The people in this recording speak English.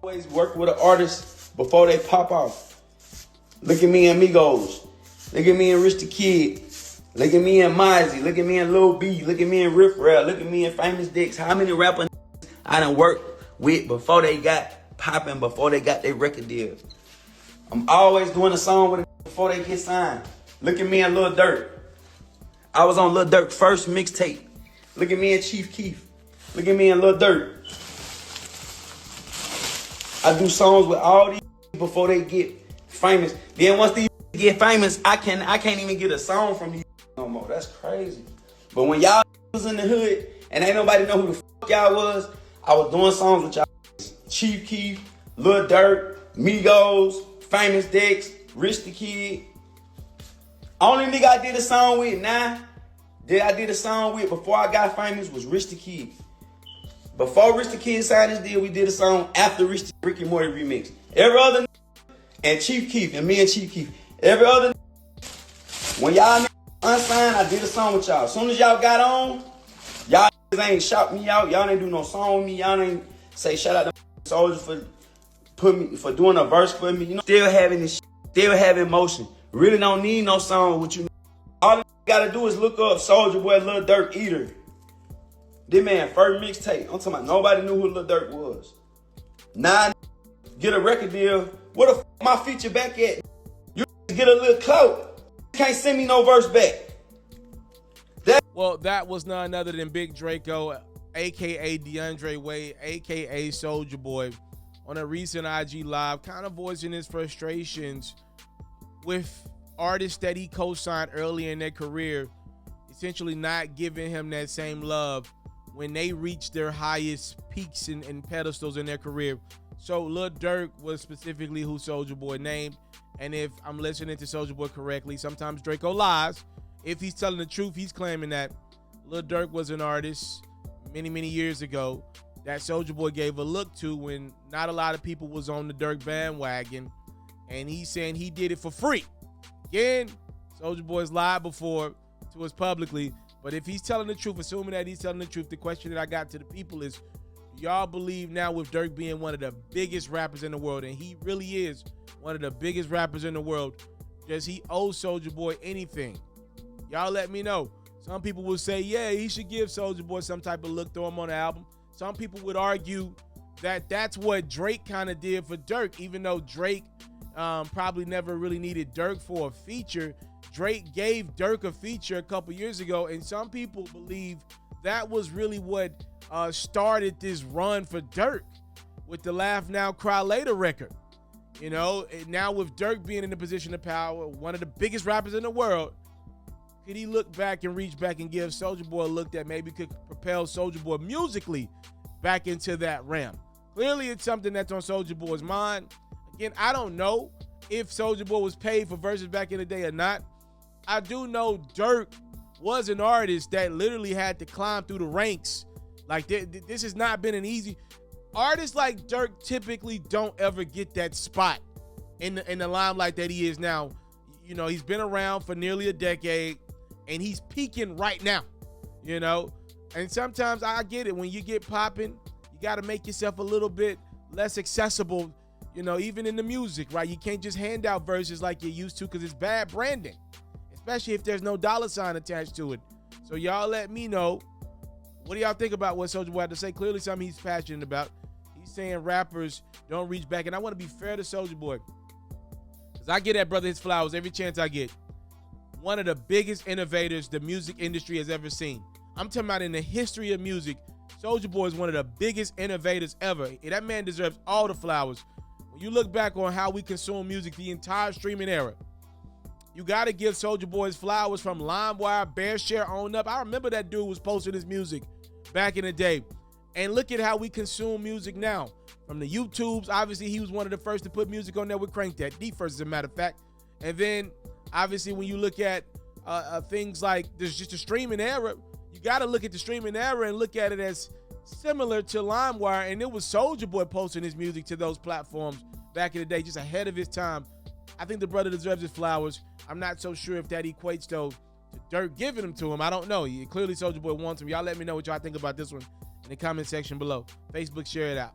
Always work with an artist before they pop off. Look at me and Migos. Look at me and Rich the Kid. Look at me and Mozzie. Look at me and Lil B. Look at me and Riff Raff. Look at me and Famous Dicks. How many rappers I done worked with before they got popping, before they got their record deal? I'm always doing a song with them before they get signed. Look at me and Lil Durk. I was on Lil Durk's first mixtape. Look at me and Chief Keef. Look at me and Lil Durk. I do songs with all these before they get famous. Then once these get famous, I can't even get a song from these no more. That's crazy. But when y'all was in the hood and ain't nobody know who the fuck y'all was, I was doing songs with y'all. Chief Keef, Lil Durk, Migos, Famous Dex, Rich the Kid. Only nigga I did a song with before I got famous was Rich the Kid. Before Rich the Kid signed his deal, we did a song after Ricky Morty remix. Every other and Chief Keef, and me and Chief Keef. Every other when y'all unsigned, I did a song with y'all. As soon as y'all got on, y'all ain't shout me out. Y'all ain't do no song with me. Y'all ain't say shout out to Soulja for doing a verse for me. You know, still having this, still having motion. Really don't need no song with you. All you gotta do is look up Soulja Boy, Lil Durk, Eater. This man first mixtape. I'm talking about nobody knew who Lil Durk was. Now get a record deal. Where the fuck my feature back at? You get a little clout. You can't send me no verse back. Well, that was none other than Big Draco, a.k.a. DeAndre Wade, a.k.a. Soulja Boy, on a recent IG Live, kind of voicing his frustrations with artists that he co-signed early in their career, essentially not giving him that same love when they reach their highest peaks and pedestals in their career. So Lil Durk was specifically who Soulja Boy named. And if I'm listening to Soulja Boy correctly, sometimes Draco lies. If he's telling the truth, he's claiming that Lil Durk was an artist many, many years ago that Soulja Boy gave a look to when not a lot of people was on the Durk bandwagon. And he's saying he did it for free. Again, Soulja Boy's lied before to us publicly. But if he's telling the truth, assuming that he's telling the truth, the question that I got to the people is, do y'all believe now with Durk being one of the biggest rappers in the world, and he really is one of the biggest rappers in the world, does he owe Soulja Boy anything? Y'all let me know. Some people will say, yeah, he should give Soulja Boy some type of look, throw him on the album. Some people would argue that that's what Drake kind of did for Durk, even though Drake probably never really needed Durk for a feature. Drake gave Durk a feature a couple years ago, and some people believe that was really what started this run for Durk with the Laugh Now, Cry Later record. You know, now with Durk being in the position of power, one of the biggest rappers in the world, could he look back and reach back and give Soulja Boy a look that maybe could propel Soulja Boy musically back into that realm? Clearly, it's something that's on Soulja Boy's mind. Again, I don't know if Soulja Boy was paid for verses back in the day or not. I do know Durk was an artist that literally had to climb through the ranks. Like, this has not been an easy. Artists like Durk typically don't ever get that spot in the limelight that he is now. You know, he's been around for nearly a decade, and he's peaking right now, you know? And sometimes I get it. When you get popping, you got to make yourself a little bit less accessible, you know, even in the music, right? You can't just hand out verses like you used to because it's bad branding, especially if there's no dollar sign attached to it. So y'all let me know. What do y'all think about what Soulja Boy had to say? Clearly something he's passionate about. He's saying rappers don't reach back. And I want to be fair to Soulja Boy, because I get that brother his flowers every chance I get. One of the biggest innovators the music industry has ever seen. I'm talking about in the history of music, Soulja Boy is one of the biggest innovators ever. That man deserves all the flowers. When you look back on how we consume music, the entire streaming era, you got to give Soulja Boy his flowers from LimeWire, BearShare on up. I remember that dude was posting his music back in the day. And look at how we consume music now. From the YouTubes, obviously he was one of the first to put music on there with Crank That. The first, as a matter of fact. And then, obviously, when you look at things like there's just a streaming era, you got to look at the streaming era and look at it as similar to LimeWire. And it was Soulja Boy posting his music to those platforms back in the day, just ahead of his time. I think the brother deserves his flowers. I'm not so sure if that equates, though, to Durk giving them to him. I don't know. Clearly, Soulja Boy wants him. Y'all let me know what y'all think about this one in the comment section below. Facebook, share it out.